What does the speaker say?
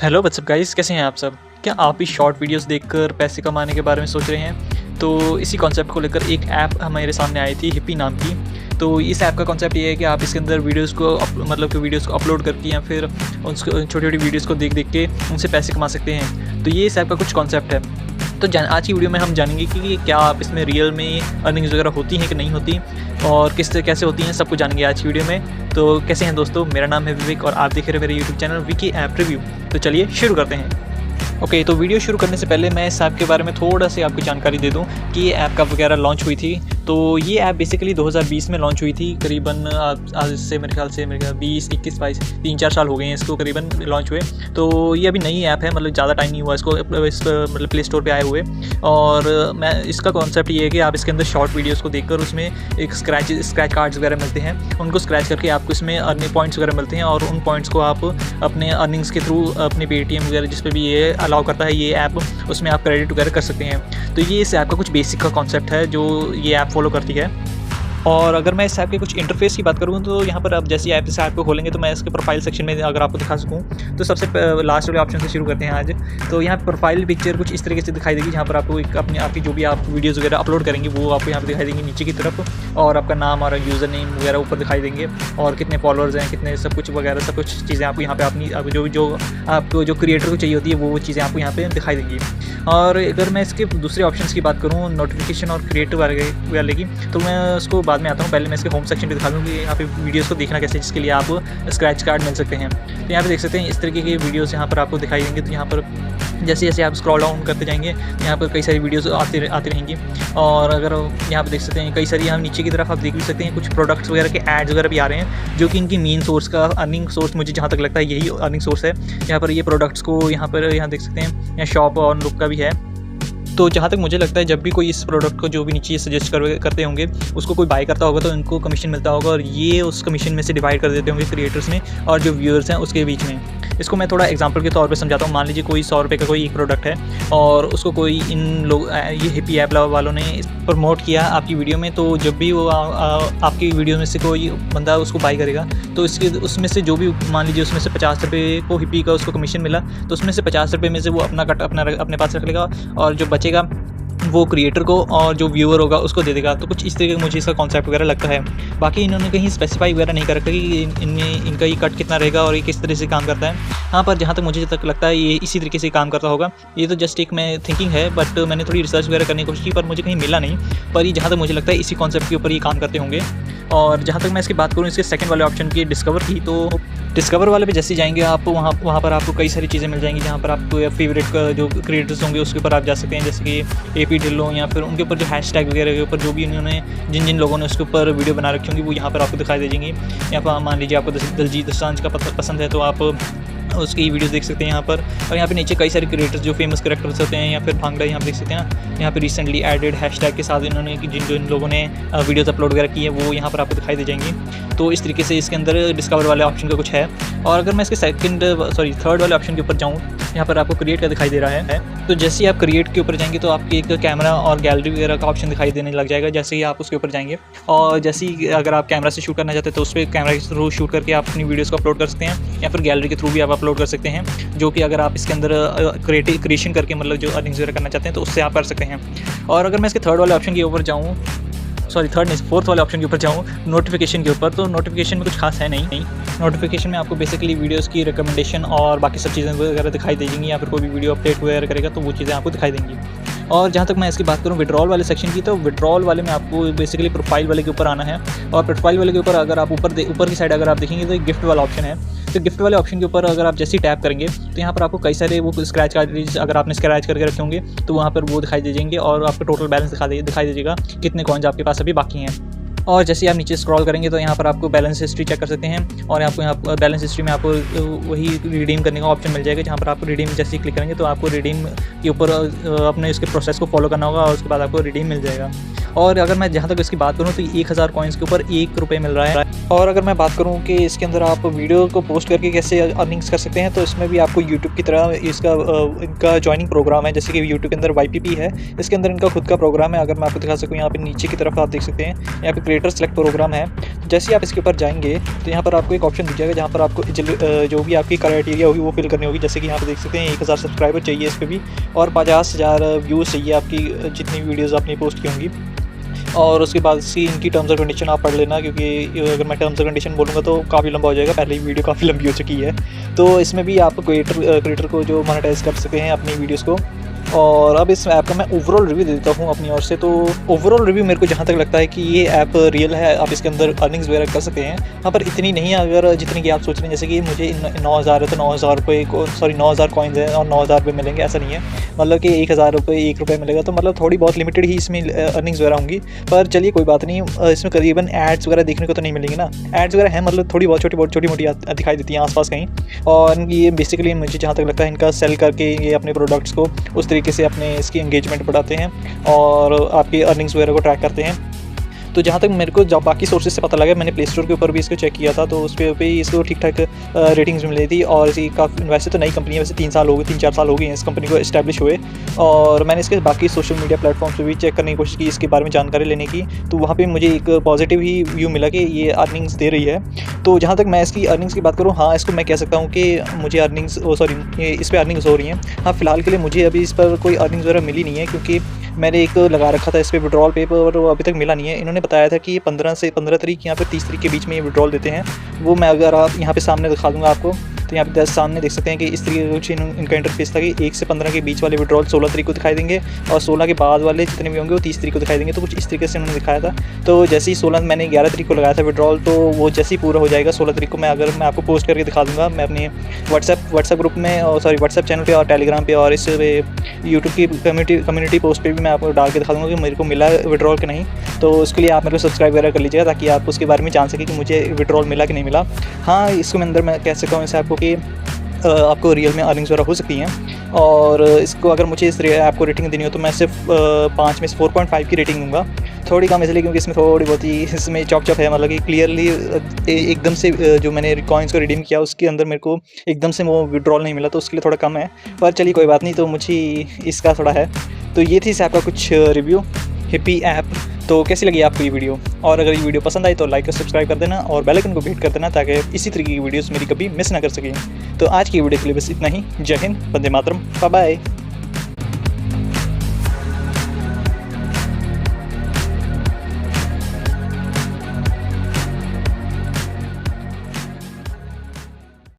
Hello what's up guys, कैसे हैं आप सब। क्या आप भी शॉर्ट वीडियोस देखकर पैसे कमाने के बारे में सोच रहे हैं? तो इसी कॉन्सेप्ट को लेकर एक ऐप हमारे सामने आई थी हिप्पी नाम की। तो इस ऐप का कॉन्सेप्ट ये है कि आप इसके अंदर वीडियोस को वीडियोस को अपलोड करके या फिर उसको छोटी-छोटी वीडियोस को देख के उनसे पैसे कमा सकते हैं। तो ये इस ऐप का कुछ कॉन्सेप्ट है। तो आज की वीडियो में हम जानेंगे कि क्या आप इसमें रियल में अर्निंग्स वगैरह होती हैं कि नहीं होती, और कैसे होती हैं, सब कुछ जानेंगे आज की वीडियो में। तो कैसे हैं दोस्तों, मेरा नाम है विवेक और आप देख रहे हैं मेरे YouTube channel Vicky app review. तो चलिए शुरू करते हैं। ओके, तो वीडियो शुरू करने से पहले मैं इस ऐप के बारे में थोड़ा सी आपको जानकारी दे दूं कि ये ऐप कब वगैरह लॉन्च हुई थी। तो ये ऐप बेसिकली 2020 में लॉन्च हुई थी, करीबन आज से मेरे ख्याल से 20, 21, 22, 3-4 साल हो गए हैं इसको करीबन लॉन्च हुए। तो ये अभी नई ऐप है, मतलब ज़्यादा टाइम नहीं हुआ इसको मतलब प्ले स्टोर पे आए हुए। और मैं इसका कॉन्सेप्ट ये है कि आप इसके अंदर शॉर्ट वीडियोज़ को देखकर उसमें एक स्क्रैच कार्ड्स वगैरह मिलते हैं, उनको स्क्रैच करके आपको इसमें अर्निंग पॉइंट्स वगैरह मिलते हैं, और उन पॉइंट्स को आप अपने अर्निंग्स के थ्रू अपने पेटीएम वगैरह जिस पे भी ये अलाउ करता है ये ऐप, उसमें आप क्रेडिट वगैरह कर सकते हैं। तो ये इस ऐप का कुछ बेसिक का कॉन्सेप्ट है जो ये ऐप फॉलो करती है। और अगर मैं इस ऐप के कुछ इंटरफेस की बात करूँ तो यहाँ पर आप जैसे इस ऐप को खोलेंगे तो मैं इसके प्रोफाइल सेक्शन में अगर आपको दिखा सकूँ तो सबसे लास्ट वाले ऑप्शन से शुरू करते हैं आज। तो यहाँ पर प्रोफाइल पिक्चर कुछ इस तरीके से दिखाई देगी, जहाँ पर आपको एक आपकी जो भी आप वीडियोज़ वगैरह अपलोड करेंगे वो आपको यहाँ पर दिखाई देंगे नीचे की तरफ, और आपका नाम और यूज़र नेम वगैरह ऊपर दिखाई देंगे, और कितने फॉलोअर्स हैं, कितने सब कुछ चीज़ें आपको यहाँ पर अपनी आपको जो क्रिएटर को चाहिए होती है वो चीज़ें आपको यहाँ पर दिखाई देंगी। और अगर मैं इसके दूसरे ऑप्शंस की बात करूँ, नोटिफिकेशन और क्रिएटिव वाले की, तो मैं उसको बाद में आता हूँ। पहले मैं इसके होम सेक्शन पे दिखा दूँ कि यहाँ पे वीडियोस को देखना कैसे है, जिसके लिए आप स्क्रैच कार्ड मिल सकते हैं। तो यहाँ पे देख सकते हैं इस तरीके के वीडियोस यहाँ पर आपको दिखाई देंगे। तो यहाँ पर जैसे जैसे आप स्क्रॉल डाउन करते जाएंगे यहाँ पर कई सारी वीडियोस आती रहेंगी। और अगर यहाँ पर देख सकते हैं कई सारी, यहाँ नीचे की तरफ आप देख भी सकते हैं कुछ प्रोडक्ट्स वगैरह के एड्स वगैरह भी आ रहे हैं, जो कि इनकी मेन सोर्स का अर्निंग सोर्स, मुझे जहाँ तक लगता है यही अर्निंग सोर्स है। यहाँ पर ये प्रोडक्ट्स को यहाँ देख सकते हैं, यहाँ शॉप और लुक का भी है। तो जहाँ तक मुझे लगता है जब भी कोई इस प्रोडक्ट को जो भी नीचे सजेस्ट करते होंगे उसको कोई बाय करता होगा तो इनको कमीशन मिलता होगा, और ये उस कमीशन में से डिवाइड कर देते होंगे क्रिएटर्स में और जो व्यूअर्स हैं उसके बीच में। इसको मैं थोड़ा एग्जांपल के तौर पे समझाता हूँ। मान लीजिए कोई 100 रुपये का कोई एक प्रोडक्ट है और उसको कोई ये हिप्पी ऐप वालों ने प्रमोट किया आपकी वीडियो में, तो जब भी वो आपकी वीडियो में से कोई बंदा उसको बाय करेगा तो उसमें से जो भी, मान लीजिए उसमें से 50 रुपये को हिप्पी का उसको कमीशन मिला, तो उसमें से 50 रुपये में से वो अपना कट अपने पास रख लेगा, और जो बचेगा वो क्रिएटर को और जो व्यूअर होगा उसको दे देगा। तो कुछ इस तरीके का मुझे इसका कॉन्सेप्ट वगैरह लगता है। बाकी इन्होंने कहीं स्पेसिफाई वगैरह नहीं कर रखा कि इनका ये कट कितना रहेगा और ये किस तरह से काम करता है। हाँ, पर जहाँ तक मुझे लगता है ये इसी तरीके से काम करता होगा। ये तो जस्ट एक मैं थिंकिंग है, बट मैंने थोड़ी रिसर्च वगैरह करने की कोशिश की पर मुझे कहीं मिला नहीं। पर ये जहाँ तक मुझे लगता है इसी कॉन्सेप्ट के ऊपर ये काम करते होंगे। और जहाँ तक मैं इसकी बात करूँ इसके सेकंड वाले ऑप्शन की, डिस्कवर की, तो डिस्कवर वाले पे जैसे जाएंगे आप वहाँ पर आपको कई सारी चीज़ें मिल जाएंगी, जहाँ पर आपको फेवरेट जो क्रिएटर्स होंगे उसके ऊपर आप जा सकते हैं, जैसे कि AP ढिल्लों, या फिर उनके ऊपर जो हैशटैग वगैरह के ऊपर जो भी उन्होंने जिन लोगों ने उसके ऊपर वीडियो बना रखी होंगी वो यहाँ पर आपको दिखाई दे जाएंगी। यहाँ पर मान लीजिए आपको दिलजीत दोसांझ का पसंद है तो आप उसकी वीडियोस देख सकते हैं यहाँ पर। और यहाँ पे नीचे कई सारे क्रिएटर्स जो फेमस कैरेक्टर्स होते हैं, या फिर भांगड़ा यहाँ पे देख सकते हैं, यहाँ पे रिसेंटली एडेड हैशटैग के साथ इन्होंने जिन लोगों ने वीडियोस अपलोड वगैरह की है वो यहाँ पर आपको दिखाई दे जाएंगी। तो इस तरीके से इसके अंदर डिस्कवर वाले ऑप्शन का कुछ है। और अगर मैं इसके थर्ड वाले ऑप्शन के ऊपर जाऊँ, यहाँ पर आपको क्रिएट का दिखाई दे रहा है। तो जैसे ही आप क्रिएट के ऊपर जाएंगे तो आपके एक कैमरा और गैलरी वगैरह का ऑप्शन दिखाई देने लग जाएगा जैसे ही आप उसके ऊपर जाएंगे। और जैसे ही अगर आप कैमरा से शूट करना चाहते हैं तो उस पर कैमरा के थ्रू शूट करके आप अपनी वीडियोस को अपलोड कर सकते हैं, या फिर गैलरी के थ्रू भी आप अपलोड कर सकते हैं, जो कि अगर आप इसके अंदर क्रिएशन करके मतलब जो अर्निंग्स वगैरह करना चाहते हैं तो उससे आप कर सकते हैं। और अगर मैं इसके थर्ड वाले ऑप्शन के ऊपर जाऊँ, फोर्थ वाले ऑप्शन के ऊपर जाऊँ, नोटिफिकेशन के ऊपर, तो नोटिफिकेशन में कुछ खास है नहीं। नोटिफिकेशन में आपको बेसिकली वीडियोस की रिकमेंडेशन और बाकी सब चीज़ें वगैरह दिखाई देंगी, या फिर कोई भी वीडियो अपडेट वगैरह करेगा तो वो चीज़ें आपको दिखाई देंगी। और जहाँ तक मैं इसकी बात करूँ विड्रॉल वाले सेक्शन की, तो विड्रॉल वाले में आपको बेसिकली प्रोफाइल वाले के ऊपर आना है। और प्रोफाइल वाले के ऊपर अगर आप ऊपर की साइड अगर आप देखेंगे तो गिफ्ट वाला ऑप्शन है। तो गिफ्ट वाले ऑप्शन के ऊपर अगर आप जैसे ही टैप करेंगे तो यहाँ पर आपको कई सारे वो स्क्रैच कार्ड, अगर आपने स्क्रैच करके रखे होंगे तो वहाँ पर वो दिखाई दे जाएंगे, और आपका टोटल बैलेंस दिखाई दीजिएगा कितने कॉइन्स आपके पास अभी बाकी हैं। और जैसे आप नीचे स्क्रॉल करेंगे तो यहाँ पर आपको बैलेंस हिस्ट्री चेक कर सकते हैं, और आपको यहाँ बैलेंस हिस्ट्री में आपको वही रिडीम करने का ऑप्शन मिल जाएगा, जहाँ पर आपको रिडीम जैसे ही क्लिक करेंगे तो आपको रिडीम के ऊपर अपने इसके प्रोसेस को फॉलो करना होगा और उसके बाद आपको रिडीम मिल जाएगा। और अगर मैं जहाँ तक इसकी बात करूँ तो 1000 कॉइन्स के ऊपर ₹1 मिल रहा है। और अगर मैं बात करूँ कि इसके अंदर आप वीडियो को पोस्ट करके कैसे अर्निंग्स कर सकते हैं, तो इसमें भी आपको यूट्यूब की तरह इनका जॉइनिंग प्रोग्राम है। जैसे कि यूट्यूब के अंदर YPP है, इसके अंदर इनका खुद का प्रोग्राम है। अगर मैं आपको दिखा सकूँ, यहाँ पे नीचे की तरफ आप देख सकते हैं, यहाँ पे क्रिएटर सेलेक्ट प्रोग्राम है। जैसे ही आप इसके ऊपर जाएंगे तो यहाँ पर आपको एक ऑप्शन दिख जाएगा जहाँ पर आपको जो भी आपकी क्राइटेरिया होगी वो फिल करनी होगी। जैसे कि यहाँ पे देख सकते हैं 1000 सब्सक्राइबर चाहिए इस पर भी, और 50,000 व्यूज़ चाहिए आपकी जितनी वीडियोज़ आपने पोस्ट की होंगी। और उसके बाद से इनकी टर्म्स एंड कंडीशन आप पढ़ लेना, क्योंकि अगर मैं टर्म्स एंड कंडीशन बोलूँगा तो काफ़ी लंबा हो जाएगा, पहले ही वीडियो काफ़ी लंबी हो चुकी है। तो इसमें भी आप क्रिएटर को जो मोनेटाइज कर सकते हैं अपनी वीडियोज़ को। और अब इस ऐप का मैं ओवरऑल रिव्यू देता हूँ अपनी ओर से। तो ओवरऑल रिव्यू मेरे को जहाँ तक लगता है कि ये ऐप रियल है, आप इसके अंदर अर्निंग्स वगैरह कर सकते हैं। हाँ, पर इतनी नहीं है अगर जितनी कि आप सोच रहे हैं। जैसे कि मुझे 9000 है तो 9000 रुपये को 9000 कॉइन्स हैं और 9000 रुपये मिलेंगे, ऐसा नहीं है। मतलब कि 1000 रुपये ₹1 मिलेगा, तो मतलब थोड़ी बहुत लिमिटेड ही इसमें अर्निंग्स वगैरह होंगी। पर चलिए कोई बात नहीं, इसमें करीबन एड्स वगैरह देखने को तो नहीं मिलेंगे ना। एड्स वगैरह हैं, मतलब थोड़ी बहुत छोटी मोटी दिखाई देती हैं आसपास कहीं। और ये बेसिकली मुझे जहाँ तक लगता है इनका सेल करके ये अपने प्रोडक्ट्स को उस तरीके से अपने इसकी एंगेजमेंट बढ़ाते हैं और आपकी अर्निंग्स वगैरह को ट्रैक करते हैं। तो जहाँ तक मेरे को जब बाकी सोर्सेज से पता लगा, मैंने प्ले स्टोर के ऊपर भी इसको चेक किया था, तो उस पर भी इसको ठीक ठाक रेटिंग्स मिली थी। और इसी काफ़ी, वैसे तो नई कंपनी है, वैसे 3 4 साल हो गए हैं इस कंपनी को इस्टेब्लिश हुए। और मैंने इसके बाकी सोशल मीडिया प्लेटफॉर्म्स पर भी चेक करने की कोशिश की इसके बारे में जानकारी लेने की, तो वहाँ पर मुझे एक पॉजिटिव ही व्यू मिला कि ये अर्निंग्स दे रही है। तो जहाँ तक मैं इसकी अर्निंग्स की बात करूँ, हाँ, इसको मैं कह सकता हूँ कि मुझे अर्निंग्स इस पर अर्निंग्स हो रही हैं। हाँ, फिलहाल के लिए मुझे अभी इस पर कोई अर्निंग्स वगैरह मिली नहीं है, क्योंकि मैंने एक लगा रखा था इस पर विड्रॉल पे, और वो अभी तक मिला नहीं है। इन्होंने बताया था कि ये 15 तारीख यहाँ पे 30 तारीख के बीच में ये विड्रॉल देते हैं। वो मैं अगर आप यहाँ पे सामने दिखा दूँगा आपको, तो यहाँ पे सामने देख सकते हैं कि इस तरीके का कुछ इनका इंटरफेस था कि 1 से 15 के बीच वाले विड्रॉल 16 तारीख को दिखाई देंगे, और 16 के बाद वाले जितने भी होंगे वो 30 तारीख को दिखाई देंगे। तो कुछ इस तरीके से उन्होंने दिखाया था। तो जैसे ही 16 मैंने 11 तारीख को लगाया था विड्रॉल, तो वो जैसे ही पूरा हो जाएगा 16 तारीख को मैं आपको पोस्ट करके दिखा दूँगा। मैं अपने व्हाट्सएप ग्रुप में, और व्हाट्सएप चैनल पर और टेलीग्राम पर और इस यूट्यूब की कम्युनिटी पोस्ट पर भी मैं आपको डाल के दिखा दूँगा कि मेरे को मिला विड्रॉल कि नहीं। तो उसके लिए आप मेरे को सब्सक्राइब वगैरह कर लीजिएगा, ताकि आप उसके बारे में जान सकें कि मुझे विड्रॉल मिला कि नहीं मिला। हाँ, इसके अंदर मैं कह सकता हूँ इस ऐप को कि आपको रियल में अर्निंग्स वगैरह हो सकती हैं। और इसको अगर मुझे इस ऐप को रेटिंग देनी हो तो मैं सिर्फ 5 में से 4.5 की रेटिंग दूँगा। थोड़ी कम इसलिए क्योंकि इसमें थोड़ी बहुत ही इसमें चॉप है, मतलब कि क्लियरली एकदम से जो मैंने कॉइन्स को रिडीम किया उसके अंदर मेरे को एकदम से वो विड्रॉल नहीं मिला, तो उसके लिए थोड़ा कम है। पर चलिए कोई बात नहीं, तो मुझे इसका थोड़ा है। तो ये थी इस ऐप का कुछ रिव्यू, हिप्पी ऐप। तो कैसी लगी आपको ये वीडियो? और अगर ये वीडियो पसंद आई तो लाइक और सब्सक्राइब कर देना, और बेल आइकन को हिट कर देना, ताकि इसी तरीके की वीडियोस मेरी कभी मिस ना कर सकें। तो आज की वीडियो के लिए बस इतना ही। जय हिंद, वंदे मातरम, बाय बाय।